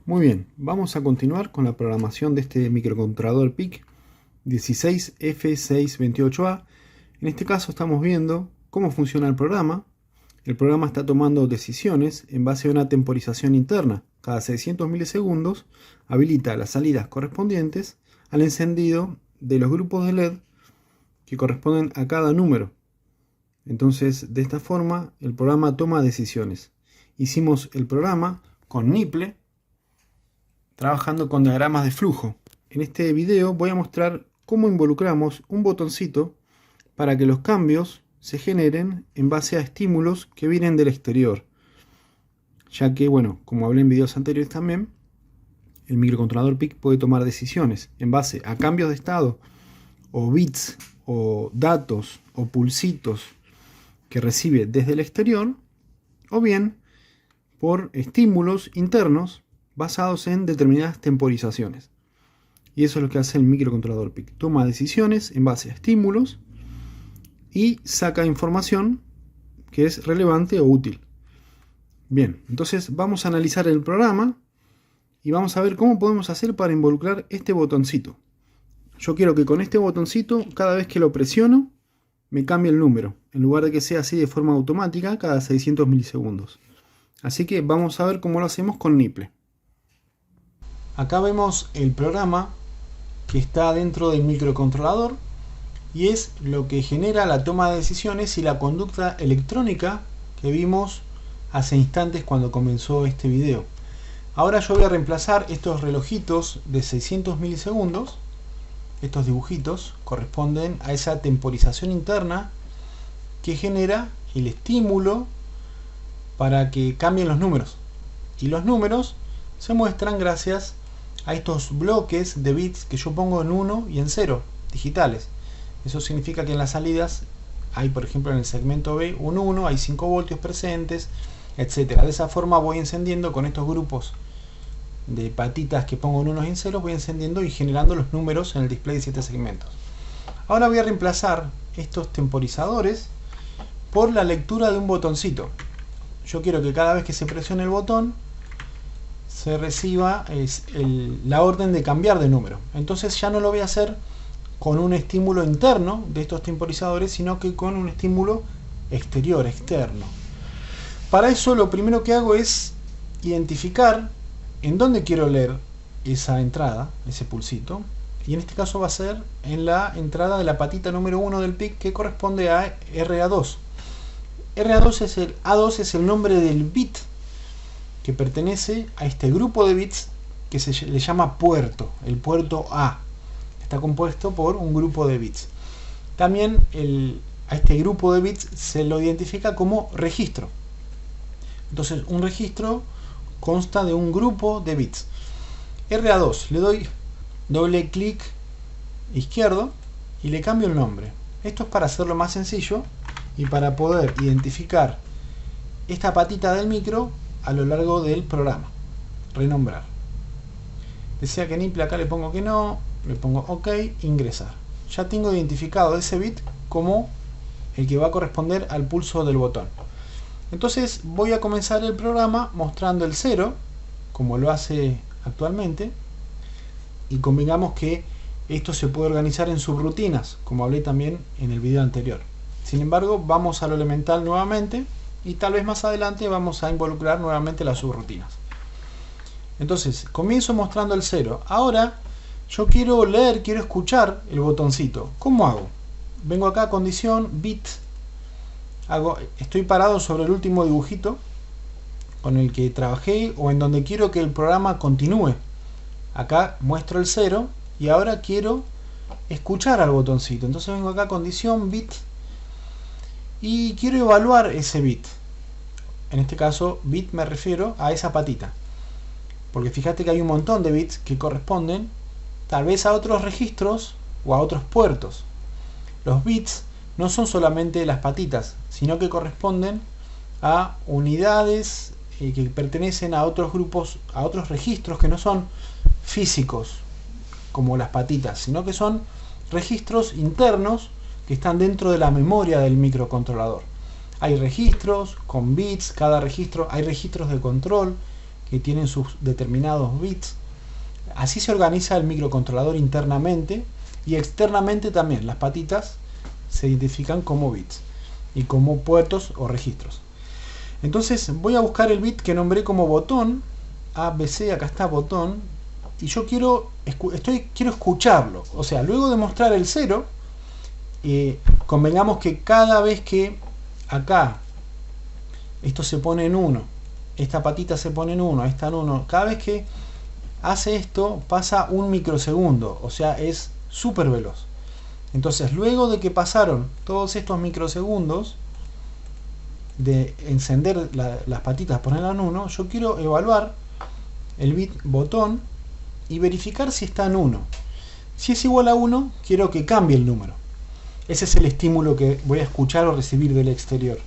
Muy bien, vamos a continuar con la programación de este microcontrolador PIC 16F628A. En este caso estamos viendo cómo funciona el programa. El programa está tomando decisiones en base a una temporización interna. Cada 600 milisegundos habilita las salidas correspondientes al encendido de los grupos de LED que corresponden a cada número. Entonces, de esta forma, el programa toma decisiones. Hicimos el programa con Nipple, trabajando con diagramas de flujo. En este video voy a mostrar cómo involucramos un botoncito para que los cambios se generen en base a estímulos que vienen del exterior. Ya que, bueno, como hablé en videos anteriores también, el microcontrolador PIC puede tomar decisiones en base a cambios de estado, o bits, o datos, o pulsitos que recibe desde el exterior, o bien por estímulos internos basados en determinadas temporizaciones. Y eso es lo que hace el microcontrolador PIC. Toma decisiones en base a estímulos y saca información que es relevante o útil. Bien, entonces vamos a analizar el programa y vamos a ver cómo podemos hacer para involucrar este botoncito. Yo quiero que con este botoncito, cada vez que lo presiono, me cambie el número, en lugar de que sea así de forma automática cada 600 milisegundos. Así que vamos a ver cómo lo hacemos con Nipple. Acá vemos el programa que está dentro del microcontrolador y es lo que genera la toma de decisiones y la conducta electrónica que vimos hace instantes cuando comenzó este video. Ahora yo voy a reemplazar estos relojitos de 600 milisegundos. Estos dibujitos corresponden a esa temporización interna que genera el estímulo para que cambien los números. Y los números se muestran gracias a estos bloques de bits que yo pongo en 1 y en 0 digitales. Eso significa que en las salidas hay, por ejemplo, en el segmento B un 1, hay 5 voltios presentes, etc. De esa forma voy encendiendo con estos grupos de patitas que pongo en 1 y en 0, voy encendiendo y generando los números en el display de 7 segmentos. Ahora voy a reemplazar estos temporizadores por la lectura de un botoncito. Yo quiero que cada vez que se presione el botón se reciba la orden de cambiar de número. Entonces ya no lo voy a hacer con un estímulo interno de estos temporizadores, sino que con un estímulo exterior, externo. Para eso lo primero que hago es identificar en dónde quiero leer esa entrada, ese pulsito, y en este caso va a ser en la entrada de la patita número 1 del PIC, que corresponde a RA2. A2 es el nombre del bit que pertenece a este grupo de bits que se le llama puerto, el puerto A. Está compuesto por un grupo de bits. También a este grupo de bits se lo identifica como registro. Entonces un registro consta de un grupo de bits. RA2, le doy doble clic izquierdo y le cambio el nombre. Esto es para hacerlo más sencillo y para poder identificar esta patita del micro a lo largo del programa. Renombrar. Desea que Nipple, acá le pongo que no, le pongo OK, ingresar. Ya tengo identificado ese bit como el que va a corresponder al pulso del botón. Entonces voy a comenzar el programa mostrando el 0, como lo hace actualmente, y convengamos que esto se puede organizar en subrutinas, como hablé también en el video anterior. Sin embargo, vamos a lo elemental nuevamente y tal vez más adelante vamos a involucrar nuevamente las subrutinas. Entonces, comienzo mostrando el 0. Ahora yo quiero leer, quiero escuchar el botoncito. ¿Cómo hago? Vengo acá a condición, bit. Estoy parado sobre el último dibujito con el que trabajé o en donde quiero que el programa continúe. Acá muestro el 0 y ahora quiero escuchar al botoncito. Entonces vengo acá a condición, bit, y quiero evaluar ese bit. En este caso, bit me refiero a esa patita. Porque fíjate que hay un montón de bits que corresponden tal vez a otros registros o a otros puertos. Los bits no son solamente las patitas, sino que corresponden a unidades que pertenecen a otros grupos, a otros registros que no son físicos como las patitas, sino que son registros internos que están dentro de la memoria del microcontrolador. Hay registros con bits, cada registro, hay registros de control que tienen sus determinados bits. Así se organiza el microcontrolador internamente, y externamente también las patitas se identifican como bits y como puertos o registros. Entonces voy a buscar el bit que nombré como botón, ABC, acá está botón, y yo quiero escucharlo. O sea, luego de mostrar el 0, convengamos que cada vez que acá esto se pone en 1, esta patita se pone en 1, esta en 1, cada vez que hace esto pasa un microsegundo, o sea, es súper veloz. Entonces, luego de que pasaron todos estos microsegundos de encender las patitas, ponerla en 1, yo quiero evaluar el bit botón y verificar si está en 1. Si es igual a 1, quiero que cambie el número. Ese es el estímulo que voy a escuchar o recibir del exterior.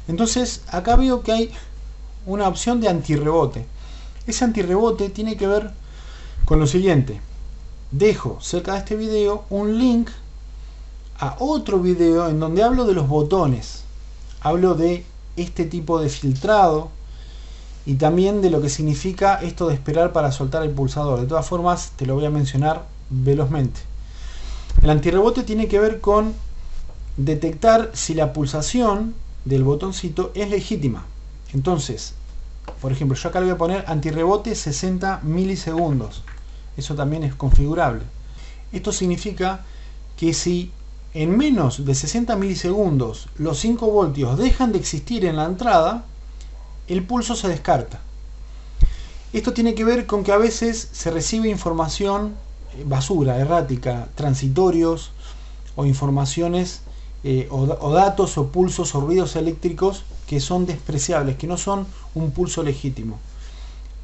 Entonces, acá veo que hay una opción de antirrebote. Ese antirrebote tiene que ver con lo siguiente. Dejo cerca de este video un link a otro video en donde hablo de los botones. Hablo de este tipo de filtrado y también de lo que significa esto de esperar para soltar el pulsador. De todas formas, te lo voy a mencionar velozmente. El antirrebote tiene que ver con detectar si la pulsación del botoncito es legítima. Entonces, por ejemplo, yo acá le voy a poner antirrebote 60 milisegundos. Eso también es configurable. Esto significa que si en menos de 60 milisegundos los 5 voltios dejan de existir en la entrada, el pulso se descarta. Esto tiene que ver con que a veces se recibe información basura, errática, transitorios o informaciones o datos o pulsos o ruidos eléctricos que son despreciables, que no son un pulso legítimo.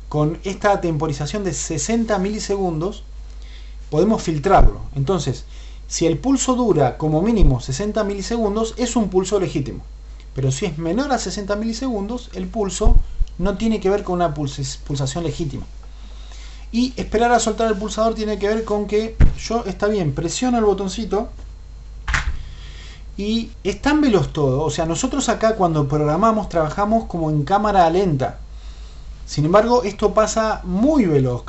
Con esta temporización de 60 milisegundos podemos filtrarlo. Entonces, si el pulso dura como mínimo 60 milisegundos, es un pulso legítimo. Pero si es menor a 60 milisegundos, el pulso no tiene que ver con una pulsación legítima. Y esperar a soltar el pulsador tiene que ver con que yo, está bien, presiono el botoncito y es tan veloz todo. O sea, nosotros acá cuando programamos trabajamos como en cámara lenta. Sin embargo, esto pasa muy veloz.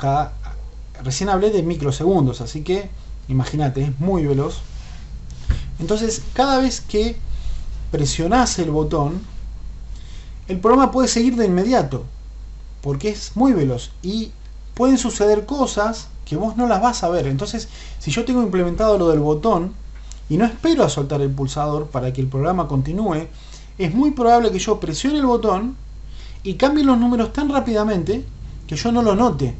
Recién hablé de microsegundos, así que imagínate, es muy veloz. Entonces, cada vez que presionás el botón, el programa puede seguir de inmediato, porque es muy veloz y pueden suceder cosas que vos no las vas a ver. Entonces, si yo tengo implementado lo del botón y no espero a soltar el pulsador para que el programa continúe, es muy probable que yo presione el botón y cambie los números tan rápidamente que yo no lo note.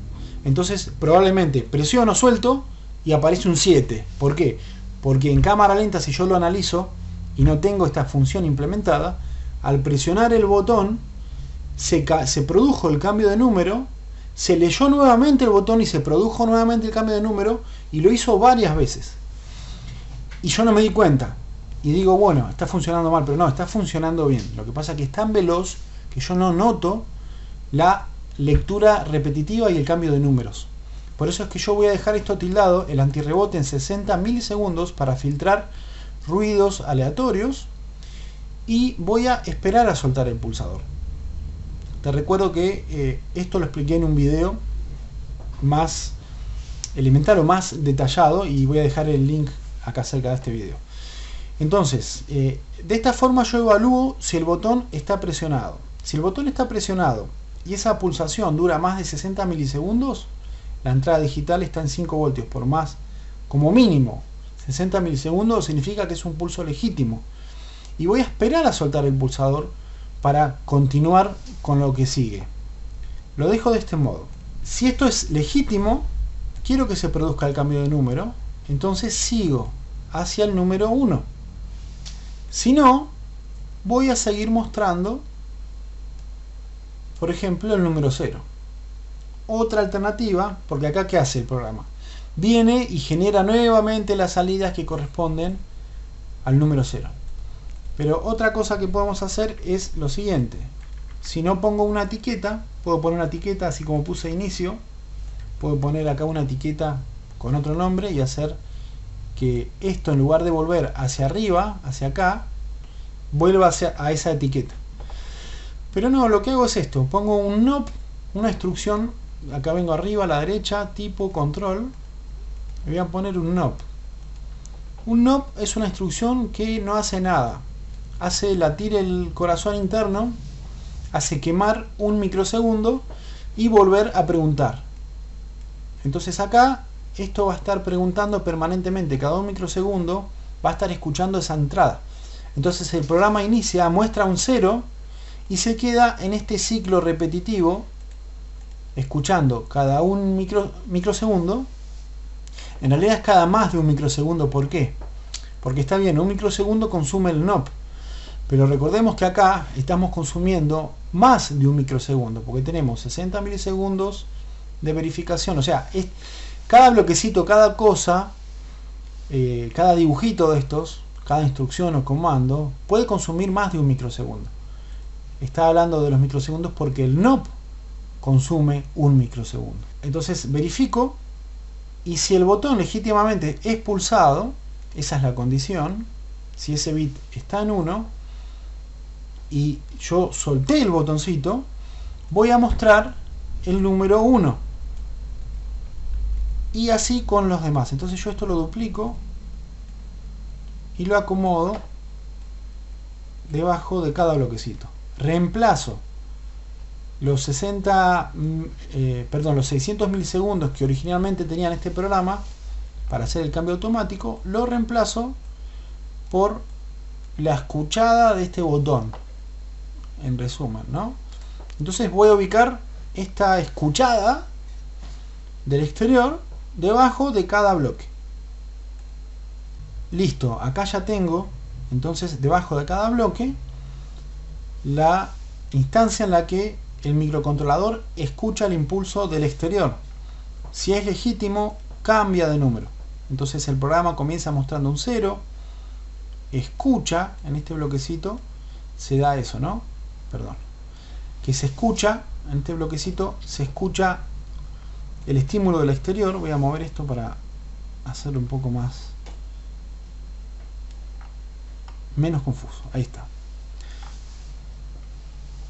Entonces, probablemente presiono, suelto y aparece un 7. ¿Por qué? Porque en cámara lenta, si yo lo analizo y no tengo esta función implementada, al presionar el botón se produjo el cambio de número, se leyó nuevamente el botón y se produjo nuevamente el cambio de número, y lo hizo varias veces. Y yo no me di cuenta. Y digo, bueno, está funcionando mal, pero no, está funcionando bien. Lo que pasa es que es tan veloz que yo no noto la lectura repetitiva y el cambio de números. Por eso es que yo voy a dejar esto tildado, el antirrebote, en 60 milisegundos para filtrar ruidos aleatorios, y voy a esperar a soltar el pulsador. Te recuerdo que esto lo expliqué en un video más elemental o más detallado, y voy a dejar el link acá cerca de este video. Entonces, de esta forma yo evalúo si el botón está presionado. Si el botón está presionado y esa pulsación dura más de 60 milisegundos, la entrada digital está en 5 voltios por más, como mínimo 60 milisegundos, significa que es un pulso legítimo. Y voy a esperar a soltar el pulsador para continuar con lo que sigue. Lo dejo de este modo. Si esto es legítimo, quiero que se produzca el cambio de número, entonces sigo hacia el número 1. Si no, voy a seguir mostrando, por ejemplo, el número 0. Otra alternativa, porque acá ¿qué hace el programa? Viene y genera nuevamente las salidas que corresponden al número 0. Pero otra cosa que podemos hacer es lo siguiente. Si no pongo una etiqueta, puedo poner una etiqueta así como puse inicio. Puedo poner acá una etiqueta con otro nombre y hacer que esto, en lugar de volver hacia arriba, hacia acá, vuelva a esa etiqueta. Pero no, lo que hago es esto. Pongo un NOP una instrucción. Acá vengo arriba a la derecha, tipo control, le voy a poner un NOP. Un NOP es una instrucción que no hace nada, hace latir el corazón interno, hace quemar un microsegundo y volver a preguntar. Entonces acá esto va a estar preguntando permanentemente, cada un microsegundo va a estar escuchando esa entrada. Entonces el programa inicia, muestra un 0 y se queda en este ciclo repetitivo, escuchando cada un microsegundo. En realidad es cada más de un microsegundo. ¿Por qué? Porque está bien, un microsegundo consume el NOP, pero recordemos que acá estamos consumiendo más de un microsegundo, porque tenemos 60 milisegundos de verificación. O sea, cada bloquecito, cada cosa, cada dibujito de estos, cada instrucción o comando, puede consumir más de un microsegundo. Está hablando de los microsegundos porque el NOP consume un microsegundo. Entonces verifico, y si el botón legítimamente es pulsado, esa es la condición, si ese bit está en 1 y yo solté el botoncito, voy a mostrar el número 1, y así con los demás. Entonces yo esto lo duplico y lo acomodo debajo de cada bloquecito. Reemplazo los 600 milisegundos que originalmente tenían este programa para hacer el cambio automático, lo reemplazo por la escuchada de este botón, en resumen, ¿no? Entonces voy a ubicar esta escuchada del exterior debajo de cada bloque. Listo, acá ya tengo entonces debajo de cada bloque la instancia en la que el microcontrolador escucha el impulso del exterior. Si es legítimo, cambia de número. Entonces el programa comienza mostrando un 0, escucha en este bloquecito, se da eso, ¿no? Perdón. Que se escucha, en este bloquecito, se escucha el estímulo del exterior. Voy a mover esto para hacerlo un poco menos confuso. Ahí está.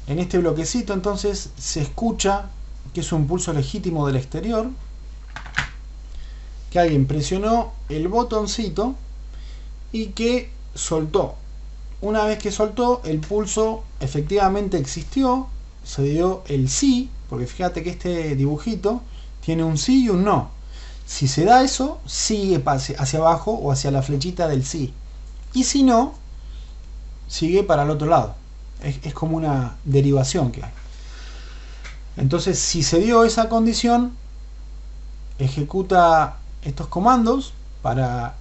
En este bloquecito entonces se escucha que es un pulso legítimo del exterior, que alguien presionó el botoncito y que soltó. Una vez que soltó, el pulso efectivamente existió, se dio el sí, porque fíjate que este dibujito tiene un sí y un no. Si se da eso, sigue hacia abajo o hacia la flechita del sí, y si no, sigue para el otro lado. Es como una derivación que hay. Entonces, si se dio esa condición, ejecuta estos comandos para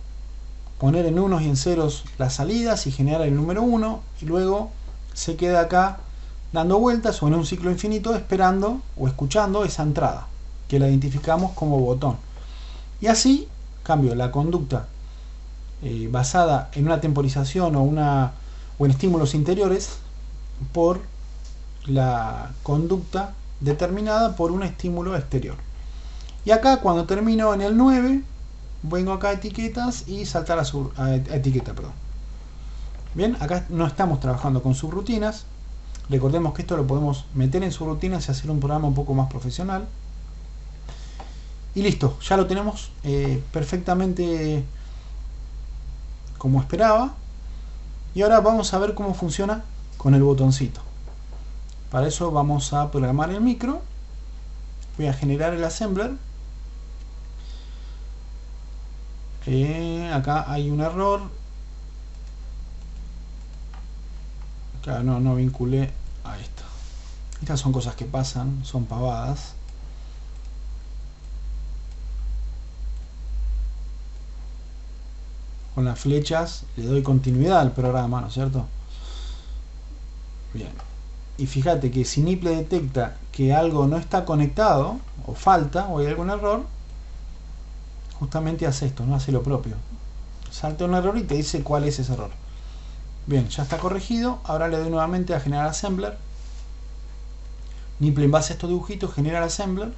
poner en unos y en ceros las salidas y generar el número 1, y luego se queda acá dando vueltas o en un ciclo infinito esperando o escuchando esa entrada que la identificamos como botón. Y así cambio la conducta basada en una temporización o en estímulos interiores por la conducta determinada por un estímulo exterior. Y acá, cuando termino en el 9, vengo acá a etiquetas y saltar a etiqueta, perdón. Bien, acá no estamos trabajando con subrutinas. Recordemos que esto lo podemos meter en subrutinas y hacer un programa un poco más profesional. Y listo, ya lo tenemos perfectamente como esperaba. Y ahora vamos a ver cómo funciona con el botoncito. Para eso vamos a programar el micro. Voy a generar el assembler. Acá hay un error. Acá no vinculé a esto. Estas son cosas que pasan, son pavadas. Con las flechas le doy continuidad al programa, ¿no es cierto? Bien. Y fíjate que si Nipple detecta que algo no está conectado, o falta, o hay algún error, justamente hace esto, no hace lo propio. Salta un error y te dice cuál es ese error. Bien, ya está corregido. Ahora le doy nuevamente a generar assembler. Nipple, en base a estos dibujitos, genera assembler.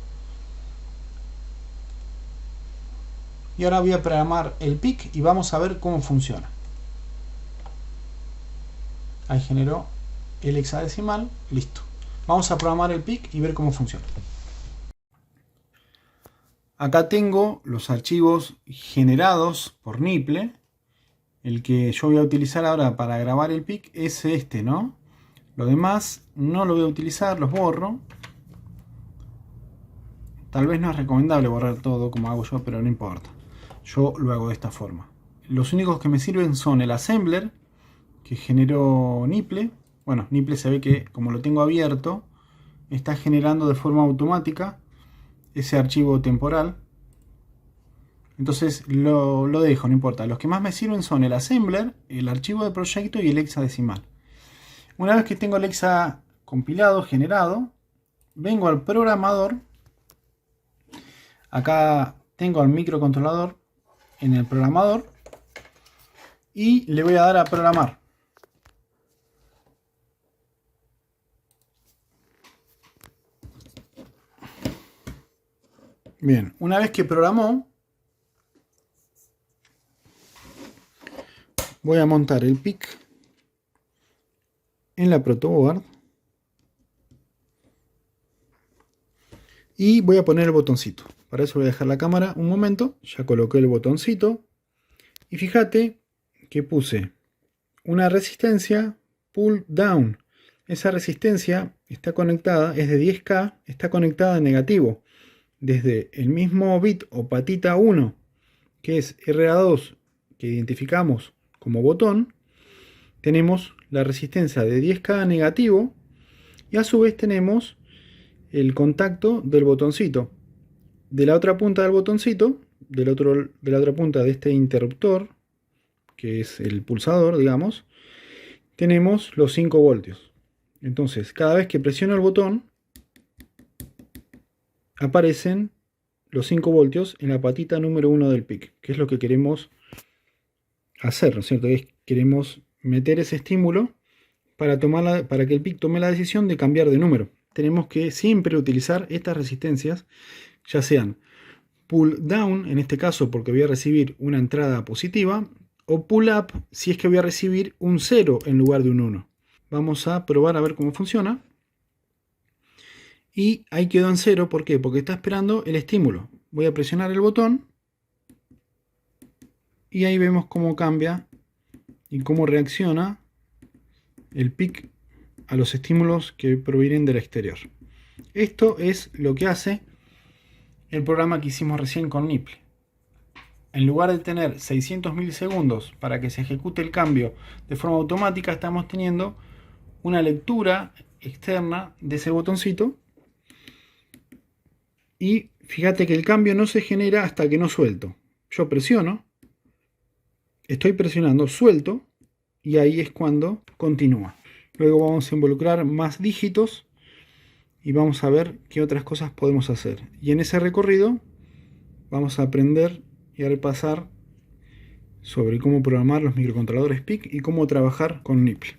Y ahora voy a programar el PIC y vamos a ver cómo funciona. Ahí generó el hexadecimal, listo. Vamos a programar el PIC y ver cómo funciona. Acá tengo los archivos generados por Nipple. El que yo voy a utilizar ahora para grabar el PIC es este, ¿no? Lo demás no lo voy a utilizar, los borro. Tal vez no es recomendable borrar todo como hago yo, pero no importa. Yo lo hago de esta forma. Los únicos que me sirven son el assembler que generó Nipple. Bueno, Nipple se ve que como lo tengo abierto, está generando de forma automática ese archivo temporal. Entonces lo dejo, no importa. Los que más me sirven son el assembler, el archivo de proyecto y el hexadecimal. Una vez que tengo el hexa compilado, generado, vengo al programador. Acá tengo al microcontrolador en el programador y le voy a dar a programar. Bien, una vez que programó, voy a montar el PIC en la protoboard y voy a poner el botoncito. Para eso voy a dejar la cámara un momento. Ya coloqué el botoncito y fíjate que puse una resistencia pull down. Esa resistencia está conectada, es de 10K, está conectada en negativo. Desde el mismo bit o patita 1, que es RA2, que identificamos como botón, tenemos la resistencia de 10K negativo y a su vez tenemos el contacto del botoncito. De la otra punta del botoncito, de la otra punta de este interruptor, que es el pulsador, digamos, tenemos los 5 voltios. Entonces, cada vez que presiono el botón, aparecen los 5 voltios en la patita número 1 del PIC, que es lo que queremos hacer, ¿no es cierto? Queremos meter ese estímulo para que el PIC tome la decisión de cambiar de número. Tenemos que siempre utilizar estas resistencias, ya sean pull down, en este caso porque voy a recibir una entrada positiva, o pull up si es que voy a recibir un 0 en lugar de un 1. Vamos a probar a ver cómo funciona. Y ahí quedó en 0, ¿por qué? Porque está esperando el estímulo. Voy a presionar el botón y ahí vemos cómo cambia y cómo reacciona el PIC a los estímulos que provienen del exterior. Esto es lo que hace el programa que hicimos recién con Nipple. En lugar de tener 600 milisegundos para que se ejecute el cambio de forma automática, estamos teniendo una lectura externa de ese botoncito. Y fíjate que el cambio no se genera hasta que no suelto. Yo presiono, estoy presionando, suelto, y ahí es cuando continúa. Luego vamos a involucrar más dígitos y vamos a ver qué otras cosas podemos hacer. Y en ese recorrido vamos a aprender y a repasar sobre cómo programar los microcontroladores PIC y cómo trabajar con Nipple.